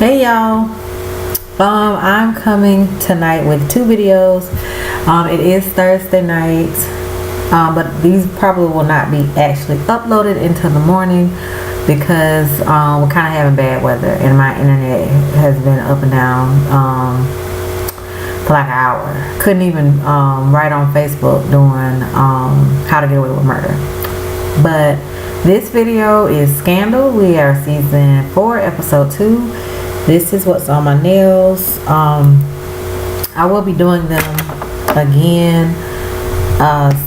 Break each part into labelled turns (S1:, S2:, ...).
S1: Hey y'all, I'm coming tonight with two videos. It is Thursday night, but these probably will not be actually uploaded until the morning because we're kind of having bad weather and my internet has been up and down for like an hour. Couldn't even write on Facebook doing how to get away with murder. But this video is Scandal. We are season 4, episode 2. This is what's on my nails. I will be doing them again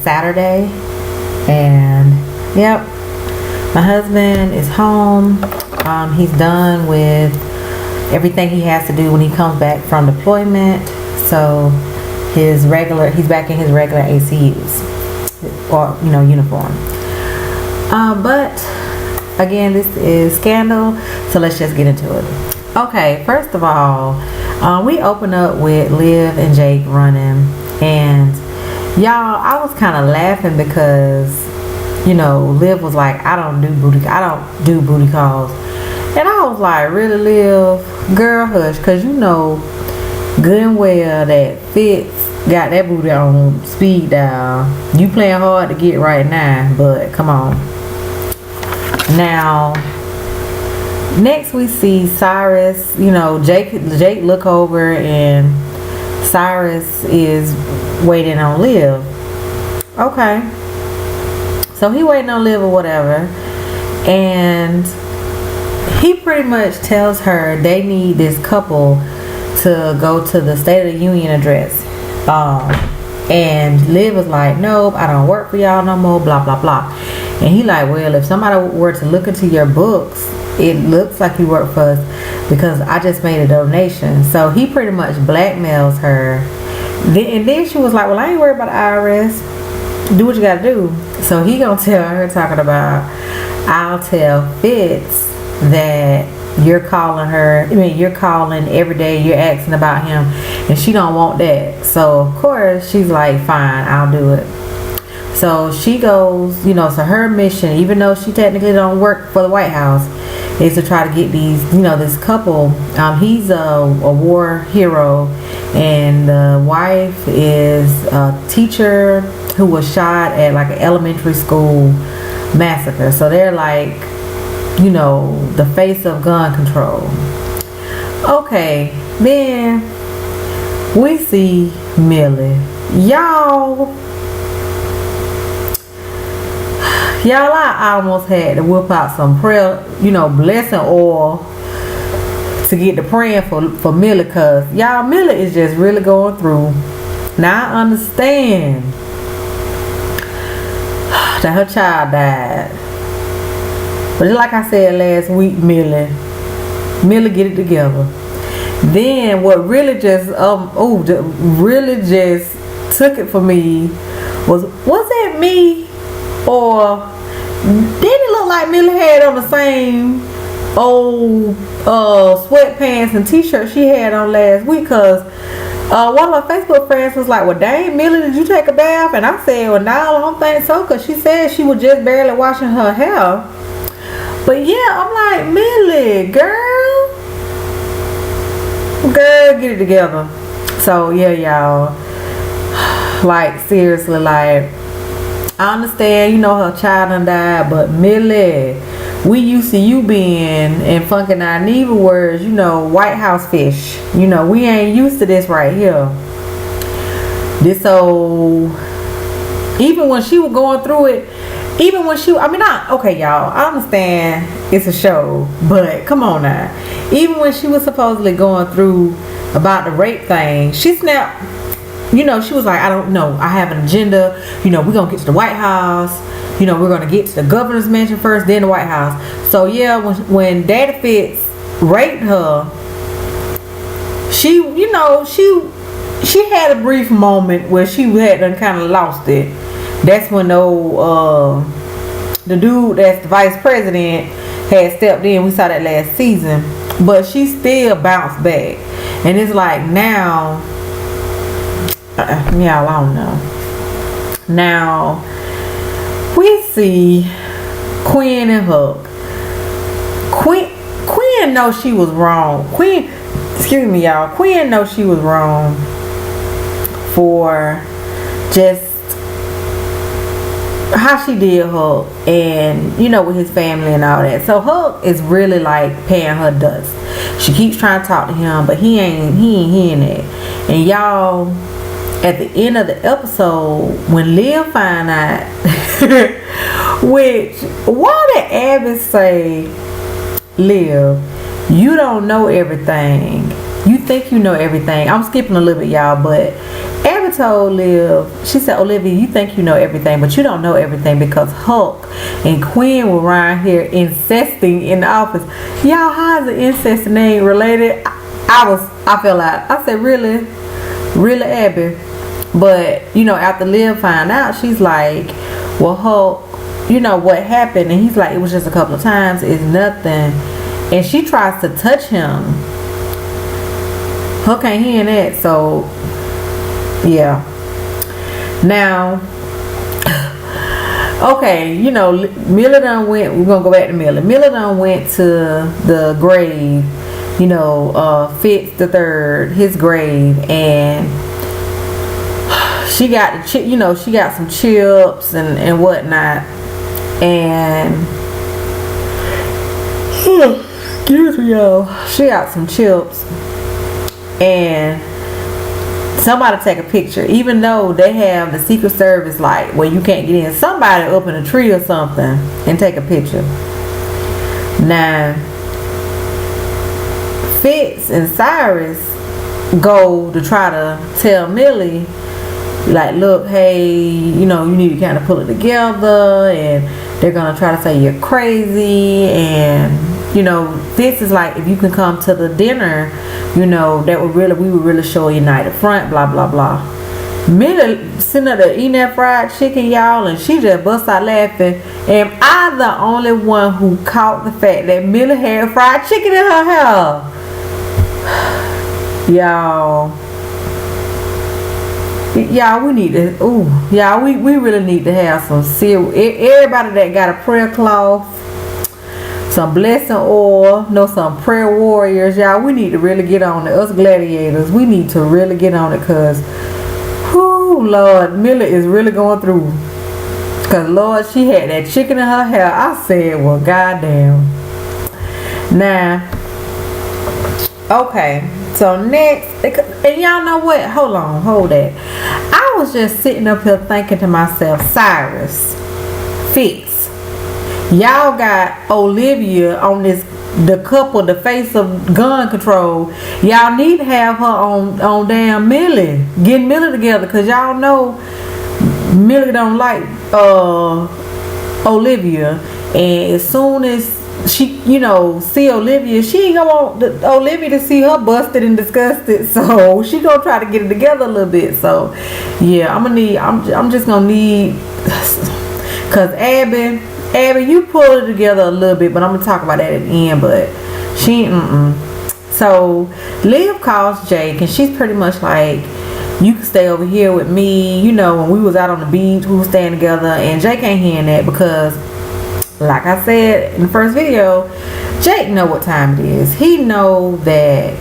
S1: Saturday. And yep, my husband is home. He's done with everything he has to do when he comes back from deployment. So he's back in his regular ACUs or uniform. But again, this is Scandal, so let's just get into it. Okay, first of all, we open up with Liv and Jake running, and y'all, I was kind of laughing because Liv was like, I don't do booty calls, and I was like, really, Liv, girl, hush, because good and well that Fitz got that booty on speed dial. You playing hard to get right now, but come on. Now, next we see Cyrus. Jake look over and Cyrus is waiting on Liv. Okay, so he waiting on Liv or whatever, and he pretty much tells her they need this couple to go to the State of the Union address. And Liv was like, nope, I don't work for y'all no more, blah blah blah. And he like, well, if somebody were to look into your books, it looks like you work for us because I just made a donation. So he pretty much blackmails her. And then she was like, well, I ain't worried about the IRS. Do what you gotta do. So he gonna tell her, talking about, I'll tell Fitz that you're calling every day, you're asking about him, and she don't want that. So of course she's like, fine, I'll do it. So she goes, so her mission, even though she technically don't work for the White House, is to try to get these, this couple. He's a war hero, and the wife is a teacher who was shot at like an elementary school massacre. So they're like, the face of gun control. Okay, then we see Millie. Y'all, I almost had to whip out some prayer, blessing oil to get to praying for Millie, because y'all, Millie is just really going through. Now I understand that her child died, but just like I said last week, Millie get it together. Then what really just took it for me was that me, or didn't it look like Millie had on the same old sweatpants and t-shirt she had on last week? Because one of my Facebook friends was like, well, dang, Millie, did you take a bath? And I said, well, no, I don't think so, because she said she was just barely washing her hair. But yeah, I'm like, Millie, girl, get it together. So yeah, y'all, like, seriously, like, I understand, her child done died, but Millie, we used to you being, in funkin' our Neva words, White House fish. We ain't used to this right here. This old, even when she was going through it, okay, y'all, I understand it's a show, but come on now. Even when she was supposedly going through about the rape thing, she snapped. She was like, I don't know, I have an agenda. We're gonna get to the White House. We're gonna get to the governor's mansion first, then the White House. So yeah, when Daddy Fitz raped her, she had a brief moment where she had done kind of lost it. That's when the dude that's the vice president had stepped in. We saw that last season, but she still bounced back, and it's like now. I don't know. Now we see Quinn and Huck. Quinn Quinn knows she was wrong. Quinn, excuse me, y'all. Quinn knows she was wrong for just how she did Huck, and you know, with his family and all that. So Huck is really like paying her dust. She keeps trying to talk to him, but he ain't hearing it. And y'all, at the end of the episode, when Liv find out, which, why did Abby say, Liv, you don't know everything. You think you know everything. I'm skipping a little bit, y'all, but Abby told Liv, she said, Olivia, you think you know everything, but you don't know everything because Huck and Quinn were around here incesting in the office. Y'all, how is the incest name related? I fell out. I said, really, Abby? But, you know, after Liv found out, she's like, well, Huck, you know what happened? And he's like, it was just a couple of times, it's nothing. And she tries to touch him. Huck ain't hearing that, so yeah. Now, okay, you know, Millie done went, we're gonna go back to Millie. Millie done went to the grave, you know, Fitz the third, his grave, and she got the you know, she got some chips and whatnot, and excuse me, y'all, she got some chips, and somebody take a picture, even though they have the Secret Service like where you can't get in. Somebody up in a tree or something and take a picture. Now Fitz and Cyrus go to try to tell Millie, like, look, hey, you know, you need to kind of pull it together, and they're gonna try to say you're crazy, and you know, Fitz is like, if you can come to the dinner, you know, that would really, we would really show a united front, blah blah blah. Millie sitting up there eating that fried chicken, y'all, and she just bust out laughing. Am I the only one who caught the fact that Millie had fried chicken in her hair? Y'all, we need to, y'all, we really need to have some serious, everybody that got a prayer cloth, some blessing oil, know some prayer warriors, y'all, we need to really get on it. Us gladiators, we need to really get on it, because Lord, Millie is really going through, because Lord, she had that chicken in her hair. I said, well, goddamn. Now, okay, so next, and y'all know what, hold that. I was just sitting up here thinking to myself, Cyrus, Fitz, y'all got Olivia on the couple, the face of gun control. Y'all need to have her on damn Millie, getting Millie together, because y'all know Millie don't like Olivia, and as soon as she, you know, see Olivia, she ain't gonna want Olivia to see her busted and disgusted, so she gonna try to get it together a little bit. So yeah, I'm just gonna need, cause Abby, you pull it together a little bit, but I'm gonna talk about that at the end. But she So Liv calls Jake, and she's pretty much like, you can stay over here with me. You know, when we was out on the beach, we was staying together, and Jake ain't hearing that, because like I said in the first video, Jake know what time it is. He know that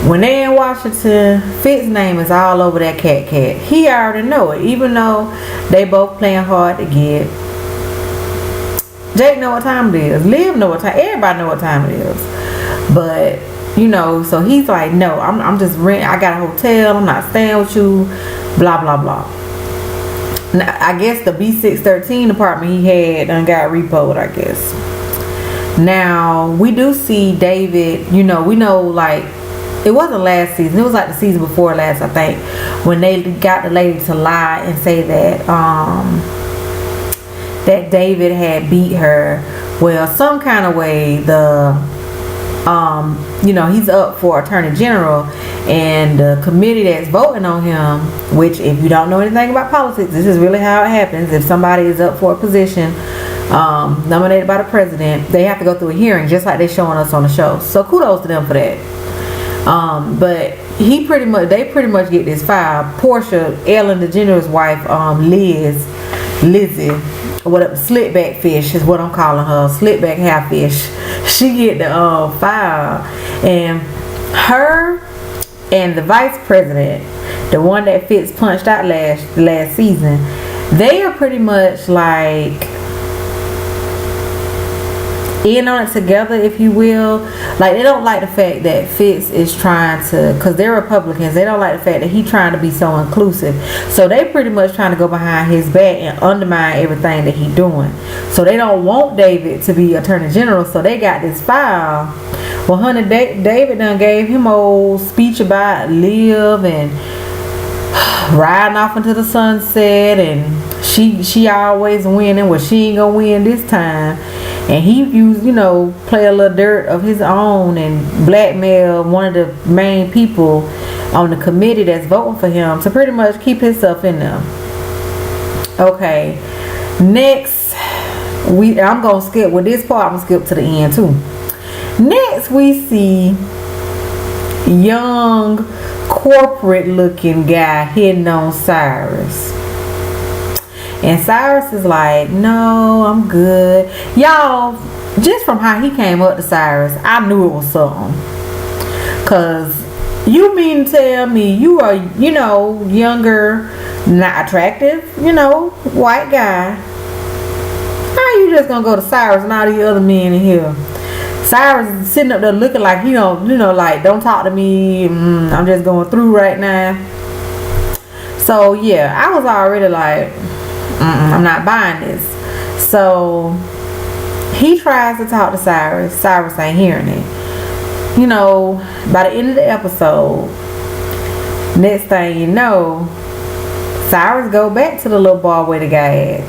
S1: when they in Washington, Fitz's name is all over that cat. He already know it, even though they both playing hard to get. Jake know what time it is. Liv know what time. Everybody know what time it is. But you know, so he's like, no, I'm just renting. I got a hotel. I'm not staying with you. Blah blah blah. Now, I guess the B613 apartment he had done got repoed, I guess. Now, we do see David, you know, we know, like, it wasn't last season. It was like the season before last, I think, when they got the lady to lie and say that, that David had beat her. Well, some kind of way, you know, he's up for Attorney General, and the committee that's voting on him, which, if you don't know anything about politics, this is really how it happens. If somebody is up for a position nominated by the president, they have to go through a hearing, just like they're showing us on the show. So kudos to them for that. But they pretty much get this file. Portia, Ellen DeGeneres' wife, Lizzie, whatever, slick back fish is what I'm calling her, slick back hair fish. She get the file, and her and the vice president, the one that Fitz punched out last season, they are pretty much like in on it together, if you will. Like, they don't like the fact that Fitz is trying to, because they're Republicans, they don't like the fact that he's trying to be so inclusive. So they pretty much trying to go behind his back and undermine everything that he's doing. So they don't want David to be Attorney General, so they got this file. Well, honey, David done gave him old speech about live and riding off into the sunset, and she always winning. Well, she ain't gonna win this time. And he used, play a little dirt of his own and blackmail one of the main people on the committee that's voting for him to pretty much keep himself in there. Okay, next I'm gonna skip with this part. I'm gonna skip to the end too. Next we see young corporate looking guy hitting on Cyrus. And Cyrus is like, no, I'm good. Y'all, just from how he came up to Cyrus, I knew it was something. Because you mean to tell me you are, younger, not attractive, white guy. How you just going to go to Cyrus and all these other men in here? Cyrus is sitting up there looking like he don't, like, don't talk to me. I'm just going through right now. So, yeah, I was already like, I'm not buying this. So he tries to talk to Cyrus. Cyrus ain't hearing it. By the end of the episode, next thing you know, Cyrus go back to the little bar where the guy at,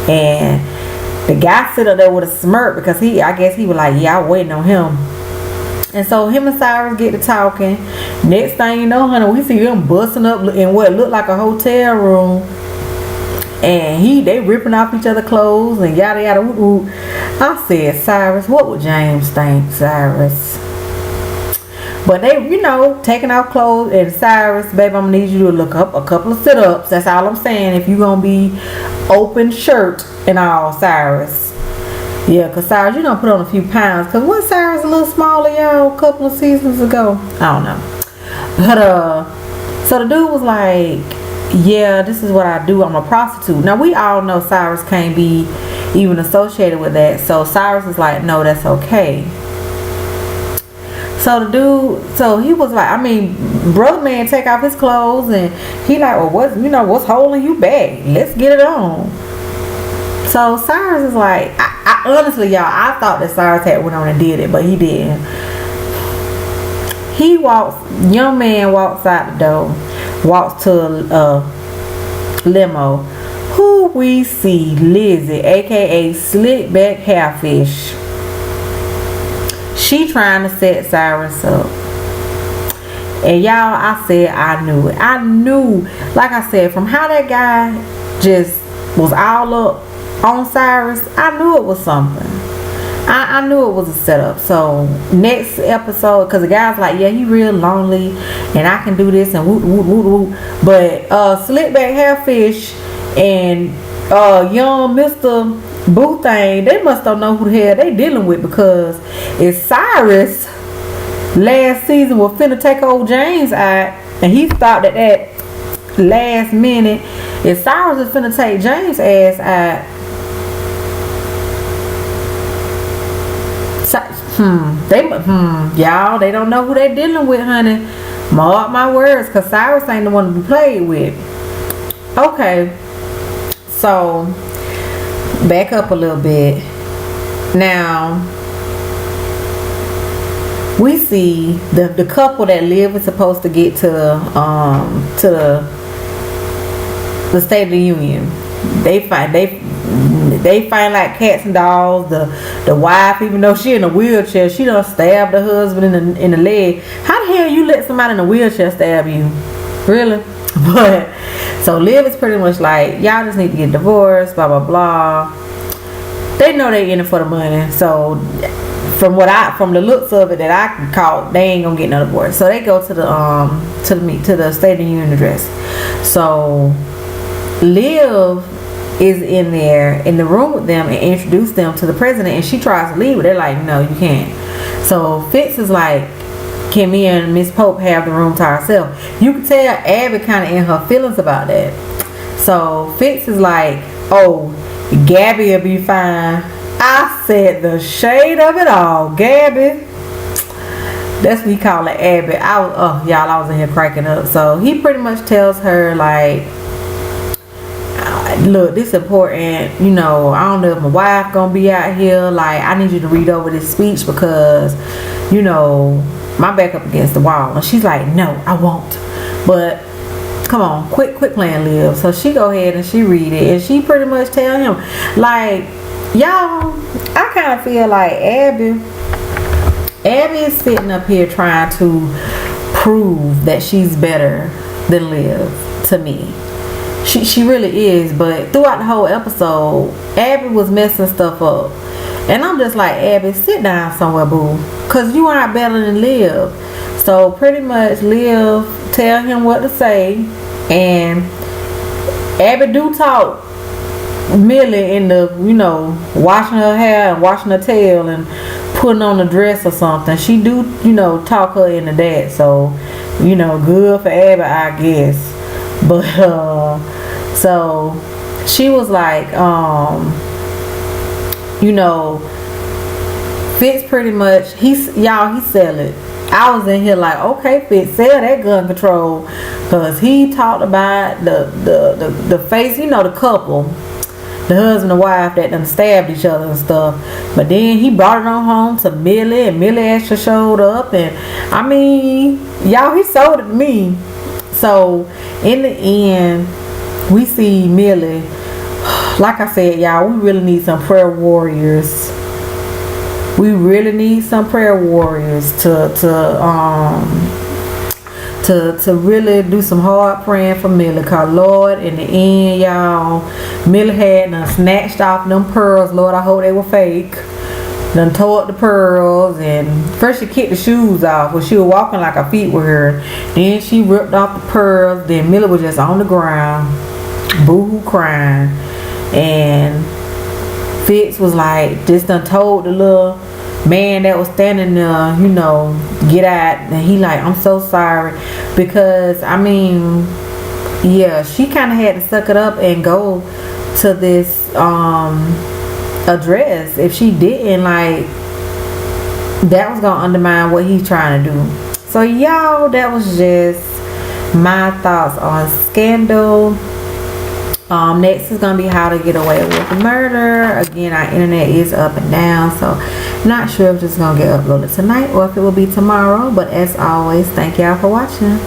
S1: and the guy sit up there with a smirk because I guess he was like, yeah, I'm waiting on him. And so him and Cyrus get to talking. Next thing you know, honey, we see them busting up in what looked like a hotel room. And they ripping off each other's clothes and yada yada. Ooh. I said, Cyrus, what would James think, Cyrus? But they, taking off clothes. And Cyrus, baby, I'm gonna need you to look up a couple of sit-ups. That's all I'm saying. If you gonna be open shirt and all, Cyrus. Yeah, because Cyrus, you done put on a few pounds. Because wasn't Cyrus a little smaller, y'all, a couple of seasons ago? I don't know. But, so the dude was like, yeah, this is what I do. I'm a prostitute. Now, we all know Cyrus can't be even associated with that. So Cyrus is like, no, that's okay. So the dude, so he was like, brother man take off his clothes, and he like, well, what's holding you back? Let's get it on. So Cyrus is like, I honestly, y'all, I thought that Cyrus had went on and did it, but he didn't. Young man walks out the door, walks to a limo. Who we see? Lizzie, aka Slick Back Hairfish. She trying to set Cyrus up. And y'all, I said I knew it. I knew, like I said, from how that guy just was all up on Cyrus, I knew it was something. I knew it was a setup. So next episode, because the guy's like, yeah, he real lonely and I can do this and whoop whoop whoop whoop. But Slick Back Hairfish and young Mr. Boothang, they must don't know who the hell they dealing with, because if Cyrus last season was finna take old James out and he stopped at that last minute, if Cyrus is finna take James' ass out, y'all, they don't know who they dealing with, honey. Mark my words, because Cyrus ain't the one to be played with. Okay, so back up a little bit. Now we see the couple that Liv is supposed to get to the State of the Union. They find like cats and dogs. The wife, even though she in a wheelchair, she done stabbed her husband in the leg. How the hell you let somebody in a wheelchair stab you? Really? But so Liv is pretty much like, y'all just need to get divorced, blah blah blah. They know they in it for the money. So from the looks of it that I can call, they ain't gonna get no divorce. So they go to the State of the Union address. So Liv is in there in the room with them and introduce them to the president, and she tries to leave, but they're like, no, you can't. So Fitz is like, can me and Miss Pope have the room to ourselves? You can tell Abby kind of in her feelings about that. So Fitz is like, oh, Gabby will be fine. I said the shade of it all, Gabby. That's what he called it, Abby. Y'all, I was in here cracking up. So he pretty much tells her like, look, this is important. You know, I don't know if my wife gonna be out here. Like, I need you to read over this speech because, you know, my back up against the wall. And she's like, no, I won't. But come on, quit playing Liv. So she go ahead and she read it, and she pretty much tell him like, y'all, I kind of feel like Abby is sitting up here trying to prove that she's better than Liv to me. She really is, but throughout the whole episode, Abby was messing stuff up. And I'm just like, Abby, sit down somewhere, boo. Because you aren't better than Liv. So pretty much Liv tell him what to say. And Abby do talk Millie into, you know, washing her hair and washing her tail and putting on a dress or something. She do, you know, talk her into that. So, you know, good for Abby, I guess. But so she was like, you know, Fitz pretty much, he sell it. I was in here like, okay, Fitz, sell that gun control, because he talked about the face, you know, the couple, the husband and wife that done stabbed each other and stuff. But then he brought it on home to Millie, and Millie actually showed up, and I mean, y'all, he sold it to me. So in the end, we see Millie. Like I said, y'all, we really need some prayer warriors. We really need some prayer warriors to really do some hard praying for Millie. Cause Lord, in the end, y'all, Millie had done snatched off them pearls. Lord, I hope they were fake. Done tore up the pearls, and first she kicked the shoes off when she was walking like her feet were her. Then she ripped off the pearls. Then Millie was just on the ground, boo-hoo crying. And Fitz was like, just done told the little man that was standing there, you know, get out. And he like, I'm so sorry. Because, I mean, yeah, she kind of had to suck it up and go to this address. If she didn't, like, that was gonna undermine what he's trying to do. So y'all, that was just my thoughts on Scandal. Next is gonna be How to Get Away with Murder. Again, our internet is up and down, so not sure if this is gonna get uploaded tonight or if it will be tomorrow. But as always, thank y'all for watching.